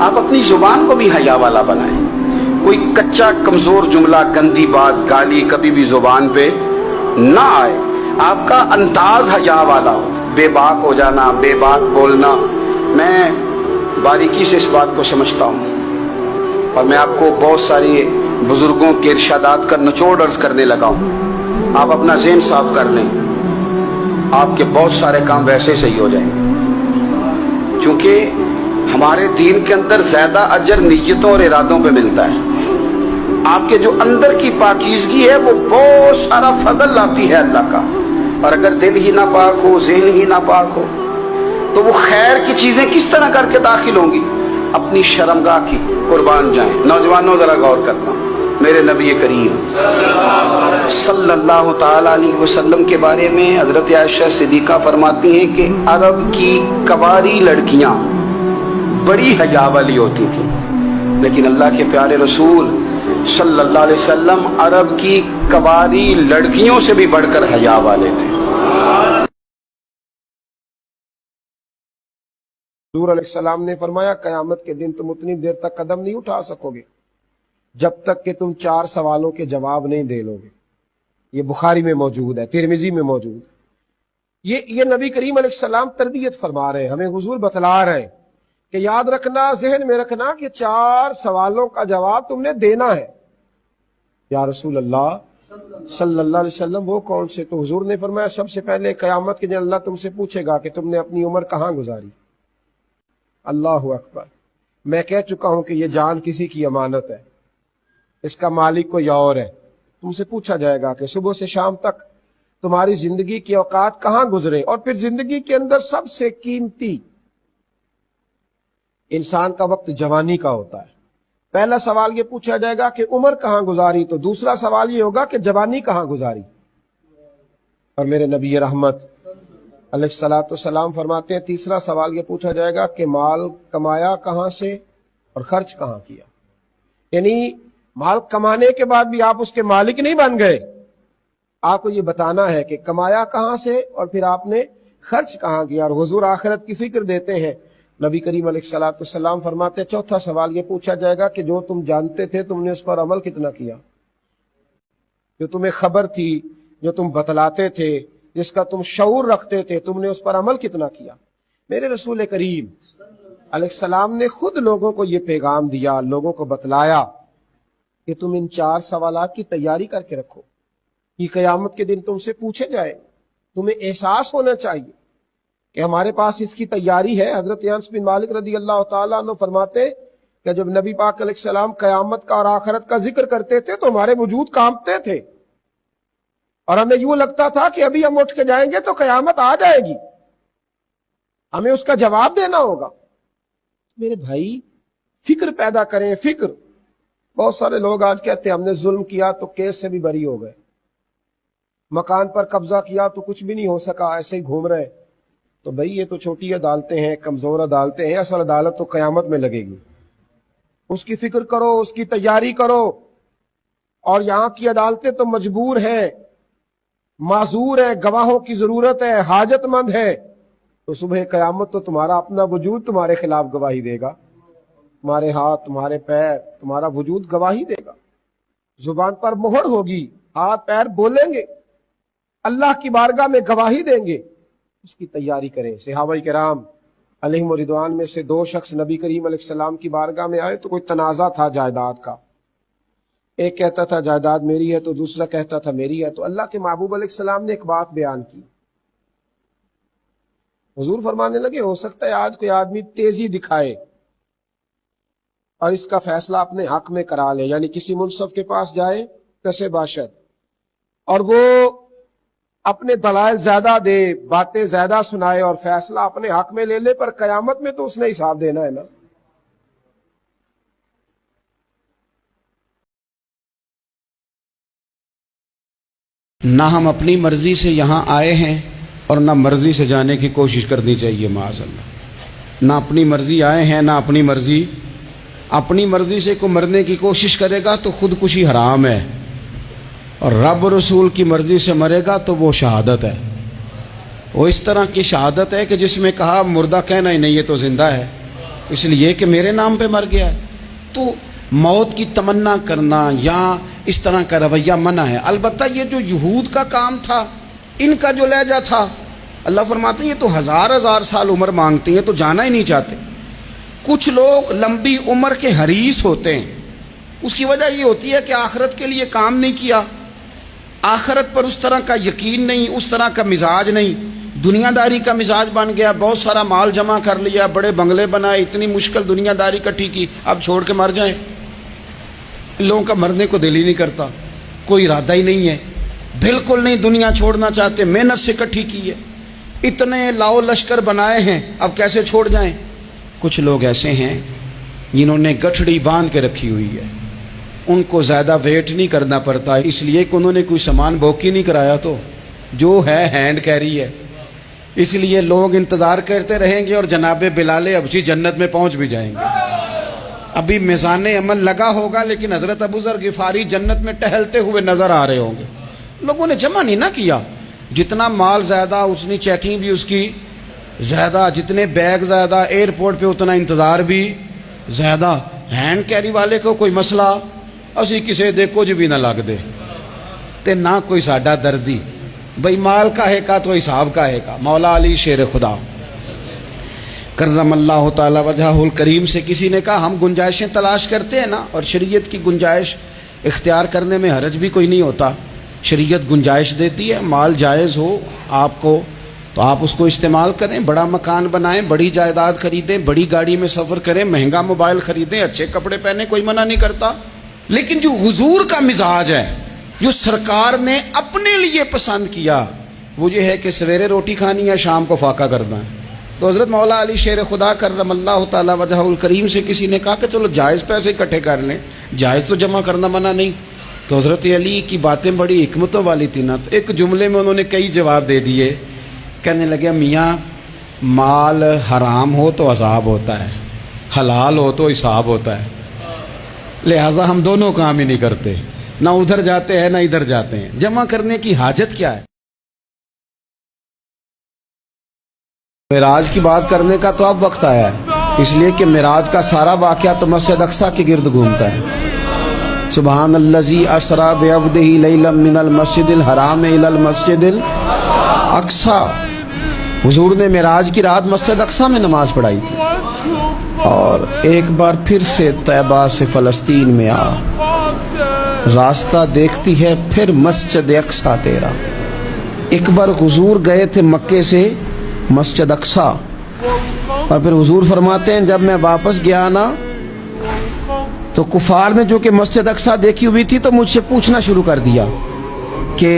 آپ اپنی زبان کو بھی حیا والا بنائیں. کوئی کچا کمزور جملہ، گندی بات، گالی کبھی بھی زبان پہ نہ آئے. آپ کا انداز حیا والا ہو. بے باک ہو جانا، بے باک بولنا، میں باریکی سے اس بات کو سمجھتا ہوں اور میں آپ کو بہت ساری بزرگوں کے ارشادات کا نچوڑ عرض کرنے لگا ہوں. آپ اپنا ذہن صاف کر لیں، آپ کے بہت سارے کام ویسے صحیح ہو جائیں گے. کیونکہ ہمارے دین کے اندر زیادہ اجر نیتوں اور ارادوں پہ ملتا ہے. آپ کے جو اندر کی پاکیزگی ہے وہ بہت سارا فضل لاتی ہے اللہ کا. اور اگر دل ہی نہ پاک ہو، ذہن ہی نہ پاک ہو، تو وہ خیر کی چیزیں کس طرح کر کے داخل ہوں گی؟ اپنی شرمگاہ کی قربان جائیں. نوجوانوں ذرا غور کرنا. میرے نبی کریم صلی اللہ تعالی علیہ وسلم کے بارے میں حضرت عائشہ صدیقہ فرماتی ہیں کہ عرب کی کواری لڑکیاں بڑی حیا والی ہوتی تھیں، لیکن اللہ کے پیارے رسول صلی اللہ علیہ وسلم عرب کی کواری لڑکیوں سے بھی بڑھ کر حیا والے تھے. حضور علیہ السلام نے فرمایا قیامت کے دن تم اتنی دیر تک قدم نہیں اٹھا سکو گے جب تک کہ تم 4 سوالوں کے جواب نہیں دے لو گے. یہ بخاری میں موجود ہے، ترمذی میں موجود ہے. یہ نبی کریم علیہ السلام تربیت فرما رہے ہیں، ہمیں حضور بتلا رہے ہیں کہ یاد رکھنا، ذہن میں رکھنا کہ 4 سوالوں کا جواب تم نے دینا ہے. یا رسول اللہ صلی اللہ علیہ وسلم وہ کون سے؟ تو حضور نے فرمایا سب سے پہلے قیامت کے دن اللہ تم سے پوچھے گا کہ تم نے اپنی عمر کہاں گزاری. اللہ اکبر. میں کہہ چکا ہوں کہ یہ جان کسی کی امانت ہے، اس کا مالک کوئی اور ہے. تم سے پوچھا جائے گا کہ صبح سے شام تک تمہاری زندگی کے اوقات کہاں گزرے. اور پھر زندگی کے اندر سب سے قیمتی انسان کا وقت جوانی کا ہوتا ہے. پہلا سوال یہ پوچھا جائے گا کہ عمر کہاں گزاری، تو دوسرا سوال یہ ہوگا کہ جوانی کہاں گزاری. اور میرے نبی رحمت علیہ الصلوۃ والسلام فرماتے ہیں تیسرا سوال یہ پوچھا جائے گا کہ مال کمایا کہاں سے اور خرچ کہاں کیا. یعنی مال کمانے کے بعد بھی آپ اس کے مالک نہیں بن گئے، آپ کو یہ بتانا ہے کہ کمایا کہاں سے اور پھر آپ نے خرچ کہاں کیا. اور حضور آخرت کی فکر دیتے ہیں. نبی کریم علیہ الصلوۃ والسلام فرماتے ہیں چوتھا سوال یہ پوچھا جائے گا کہ جو تم جانتے تھے تم نے اس پر عمل کتنا کیا. جو تمہیں خبر تھی، جو تم بتلاتے تھے، جس کا تم شعور رکھتے تھے، تم نے اس پر عمل کتنا کیا. میرے رسول کریم علیہ السلام نے خود لوگوں کو یہ پیغام دیا، لوگوں کو بتلایا کہ تم ان 4 سوالات کی تیاری کر کے رکھو. یہ قیامت کے دن تم سے پوچھے جائے. تمہیں احساس ہونا چاہیے کہ ہمارے پاس اس کی تیاری ہے. حضرت انس بن مالک رضی اللہ تعالیٰ عنہ فرماتے کہ جب نبی پاک علیہ السلام قیامت کا اور آخرت کا ذکر کرتے تھے تو ہمارے وجود کانپتے تھے اور ہمیں یوں لگتا تھا کہ ابھی ہم اٹھ کے جائیں گے تو قیامت آ جائے گی، ہمیں اس کا جواب دینا ہوگا. میرے بھائی فکر پیدا کریں، فکر. بہت سارے لوگ آج کہتے ہیں ہم نے ظلم کیا تو کیس سے بھی بری ہو گئے، مکان پر قبضہ کیا تو کچھ بھی نہیں ہو سکا، ایسے ہی گھوم رہے. تو بھائی یہ تو چھوٹی عدالتیں ہیں، کمزور عدالتیں ہیں، اصل عدالت تو قیامت میں لگے گی. اس کی فکر کرو، اس کی تیاری کرو. اور یہاں کی عدالتیں تو مجبور ہیں، معذور ہیں، گواہوں کی ضرورت ہے، حاجت مند ہے. تو صبح قیامت تو تمہارا اپنا وجود تمہارے خلاف گواہی دے گا. تمہارے ہاتھ، تمہارے پیر، تمہارا وجود گواہی دے گا. زبان پر مہر ہوگی، ہاتھ پیر بولیں گے، اللہ کی بارگاہ میں گواہی دیں گے. اس کی تیاری کریں. صحابہ کرام علیہم رضوان میں سے 2 شخص نبی کریم علیہ السلام کی بارگاہ میں آئے تو کوئی تنازع تھا جائیداد کا. ایک کہتا تھا جائیداد میری ہے تو دوسرا کہتا تھا میری ہے. تو اللہ کے محبوب علیہ السلام نے ایک بات بیان کی. حضور فرمانے لگے ہو سکتا ہے آج کوئی آدمی تیزی دکھائے اور اس کا فیصلہ اپنے حق میں کرا لے، یعنی کسی منصف کے پاس جائے کسے باشد اور وہ اپنے دلائل زیادہ دے، باتیں زیادہ سنائے اور فیصلہ اپنے حق میں لے لے، پر قیامت میں تو اس نے حساب دینا ہے نا. نہ ہم اپنی مرضی سے یہاں آئے ہیں اور نہ مرضی سے جانے کی کوشش کرنی چاہیے. معاذ اللہ، نہ اپنی مرضی آئے ہیں نہ اپنی مرضی. اپنی مرضی سے کوئی مرنے کی کوشش کرے گا تو خودکشی حرام ہے، اور رب رسول کی مرضی سے مرے گا تو وہ شہادت ہے. وہ اس طرح کی شہادت ہے کہ جس میں کہا مردہ کہنا ہی نہیں یہ تو زندہ ہے، اس لیے کہ میرے نام پہ مر گیا ہے۔ تو موت کی تمنا کرنا یا اس طرح کا رویہ منع ہے۔ البتہ یہ جو یہود کا کام تھا، ان کا جو لہجہ تھا، اللہ فرماتے ہیں یہ تو ہزار سال عمر مانگتی ہیں تو جانا ہی نہیں چاہتے۔ کچھ لوگ لمبی عمر کے حریص ہوتے ہیں، اس کی وجہ یہ ہوتی ہے کہ آخرت کے لیے کام نہیں کیا، آخرت پر اس طرح کا یقین نہیں، اس طرح کا مزاج نہیں، دنیا داری کا مزاج بن گیا، بہت سارا مال جمع کر لیا، بڑے بنگلے بنائے، اتنی مشکل دنیا داری کٹھی کی، اب چھوڑ کے مر جائیں۔ لوگوں کا مرنے کو دل ہی نہیں کرتا، کوئی ارادہ ہی نہیں ہے، بالکل نہیں دنیا چھوڑنا چاہتے، محنت سے کٹھی کی ہے، اتنے لاؤ لشکر بنائے ہیں، اب کیسے چھوڑ جائیں۔ کچھ لوگ ایسے ہیں جنہوں نے گٹھڑی باندھ کے رکھی ہوئی ہے، ان کو زیادہ ویٹ نہیں کرنا پڑتا، اس لیے کہ انہوں نے کوئی سامان بوکی نہیں کرایا، تو جو ہے ہینڈ کیری ہے، اس لیے لوگ انتظار کرتے رہیں گے اور جناب بلال حبشی جنت میں پہنچ بھی جائیں گے۔ ابھی میزان عمل لگا ہوگا لیکن حضرت ابو ذر غفاری جنت میں ٹہلتے ہوئے نظر آ رہے ہوں گے۔ لوگوں نے جمع نہیں نہ کیا، جتنا مال زیادہ اتنی چیکنگ بھی اس کی زیادہ، جتنے بیگ زیادہ ایئرپورٹ پہ اتنا انتظار بھی زیادہ۔ ہینڈ کیری والے کو کوئی مسئلہ اسی کسے دے کچھ بھی نہ لگ دے تے نہ کوئی ساڈا دردی، بھئی مال کا ہے کا تو حساب کا ہے کا۔ مولا علی شیر خدا کرم اللہ تعالی وجہہ الکریم سے کسی نے کہا ہم گنجائشیں تلاش کرتے ہیں نا، اور شریعت کی گنجائش اختیار کرنے میں حرج بھی کوئی نہیں ہوتا، شریعت گنجائش دیتی ہے، مال جائز ہو آپ کو تو آپ اس کو استعمال کریں، بڑا مکان بنائیں، بڑی جائیداد خریدیں، بڑی گاڑی میں سفر کریں، مہنگا موبائل خریدیں، اچھے کپڑے پہنیں، کوئی منع نہیں کرتا۔ لیکن جو حضور کا مزاج ہے، جو سرکار نے اپنے لیے پسند کیا، وہ یہ ہے کہ سویرے روٹی کھانی ہے، شام کو فاقہ کرنا ہے۔ تو حضرت مولا علی شیر خدا کرم اللہ تعالی وجہہ الکریم سے کسی نے کہا کہ چلو جائز پیسے اکٹھے کر لیں، جائز تو جمع کرنا منع نہیں۔ تو حضرت علی کی باتیں بڑی حکمتوں والی تھی نا، تو ایک جملے میں انہوں نے کئی جواب دے دیے۔ کہنے لگے میاں مال حرام ہو تو عذاب ہوتا ہے، حلال ہو تو حساب ہوتا ہے، لہٰذا ہم دونوں کام ہی نہیں کرتے، نہ ادھر جاتے ہیں نہ ادھر جاتے ہیں، جمع کرنے کی حاجت کیا ہے۔ معراج کی بات کرنے کا تو اب وقت آیا ہے، اس لیے کہ معراج کا سارا واقعہ تو مسجد اقصیٰ کے گرد گھومتا ہے۔ سبحان الذی اسریٰ بعبدہ لیلا من المسجد الحرام الی المسجد الاقصیٰ۔ حضور نے معراج کی رات مسجد اقصیٰ میں نماز پڑھائی تھی، اور ایک بار پھر سے طیبہ سے فلسطین میں آ، راستہ دیکھتی ہے پھر مسجد اقصیٰ تیرا۔ ایک بار حضور گئے تھے مکے سے مسجد اقصیٰ، اور پھر حضور فرماتے ہیں جب میں واپس گیا نا تو کفار نے جو کہ مسجد اقصیٰ دیکھی ہوئی تھی تو مجھ سے پوچھنا شروع کر دیا کہ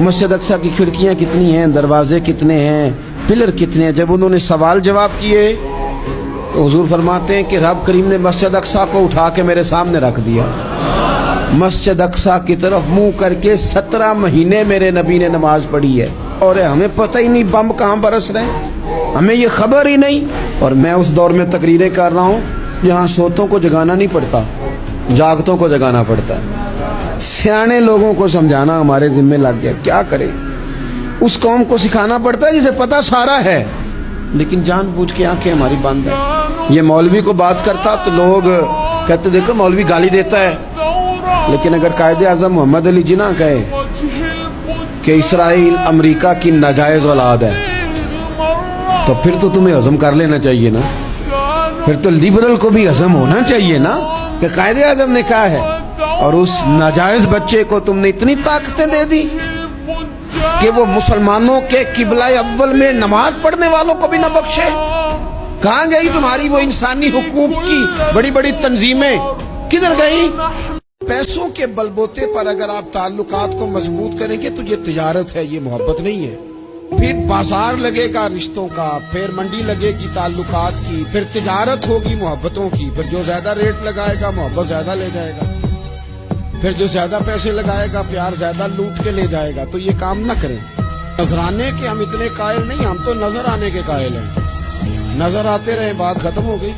مسجد اقصیٰ کی کھڑکیاں کتنی ہیں، دروازے کتنے ہیں، پلر کتنے ہیں۔ جب انہوں نے سوال جواب کیے تو حضور فرماتے ہیں کہ رب کریم نے مسجد اقصیٰ کو اٹھا کے میرے سامنے رکھ دیا، مسجد اقصیٰ کی طرف منہ کر کے 17 مہینے میرے نبی نے نماز پڑھی ہے، اور ہمیں پتہ ہی نہیں بم کہاں برس رہے ہیں، ہمیں یہ خبر ہی نہیں۔ اور میں اس دور میں تقریریں کر رہا ہوں جہاں سوتوں کو جگانا نہیں پڑتا، جاگتوں کو جگانا پڑتا ہے۔ سیانے لوگوں کو سمجھانا ہمارے ذمہ لگ گیا، کیا کریں؟ اس قوم کو سکھانا پڑتا ہے جسے پتہ سارا ہے لیکن جان بوجھ کے آنکھیں ہماری بند ہیں۔ یہ مولوی کو بات کرتا تو لوگ کہتے دیکھو مولوی گالی دیتا ہے، لیکن اگر قائد اعظم محمد علی جناح کہے کہ اسرائیل امریکہ کی ناجائز اولاد ہے تو پھر تو تمہیں ہضم کر لینا چاہیے نا، پھر تو لیبرل کو بھی ہضم ہونا چاہیے نا کہ قائد اعظم نے کہا ہے، اور اس ناجائز بچے کو تم نے اتنی طاقتیں دے دی کہ وہ مسلمانوں کے قبلہ اول میں نماز پڑھنے والوں کو بھی نہ بخشے۔ کہاں گئی تمہاری وہ انسانی حقوق کی بڑی بڑی تنظیمیں، کدھر گئی؟ پیسوں کے بلبوتے پر اگر آپ تعلقات کو مضبوط کریں گے تو یہ تجارت ہے، یہ محبت نہیں ہے۔ پھر بازار لگے گا رشتوں کا، پھر منڈی لگے گی تعلقات کی، پھر تجارت ہوگی محبتوں کی، پھر جو زیادہ ریٹ لگائے گا محبت زیادہ لے جائے گا، پھر جو زیادہ پیسے لگائے گا پیار زیادہ لوٹ کے لے جائے گا۔ تو یہ کام نہ کریں۔ نظرانے کے ہم اتنے قائل نہیں، ہم تو نظر آنے کے قائل ہیں، نظر آتے رہے بات ختم ہو گئی۔